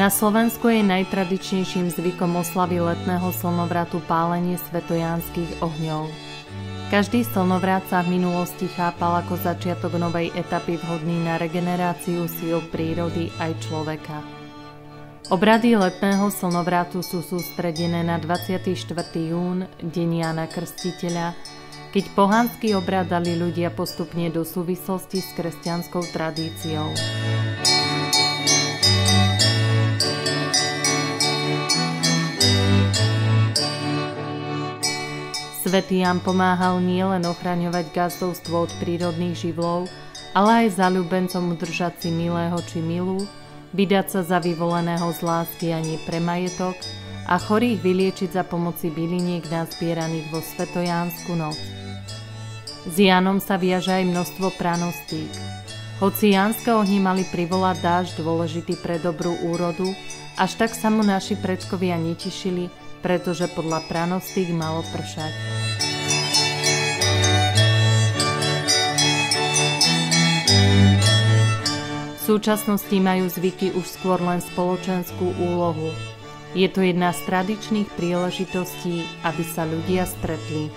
Na Slovensku je najtradičnejším zvykom oslavy letného slnovratu pálenie svetojánskych ohňov. Každý slnovrát sa v minulosti chápal ako začiatok novej etapy vhodný na regeneráciu síl prírody aj človeka. Obrady letného slnovratu sú sústredené na 24. jún, deň Jána Krstiteľa, keď pohanský obrad dali ľudia postupne do súvislosti s kresťanskou tradíciou. Svätý Ján pomáhal nielen ochraňovať gazdovstvo od prírodných živlov, ale aj zaľúbencom udržať si milého či milú, vydať sa za vyvoleného z lásky a nie pre majetok a chorých vyliečiť za pomoci byliniek nazbieraných vo Svetojánsku noc. S Jánom sa viaže aj množstvo pranostík. Hoci jánske ohni mali privolať dážď dôležitý pre dobrú úrodu, až tak sa mu naši predkovia netišili, pretože podľa pranostík malo pršať. V súčasnosti majú zvyky už skôr len spoločenskú úlohu. Je to jedna z tradičných príležitostí, aby sa ľudia stretli.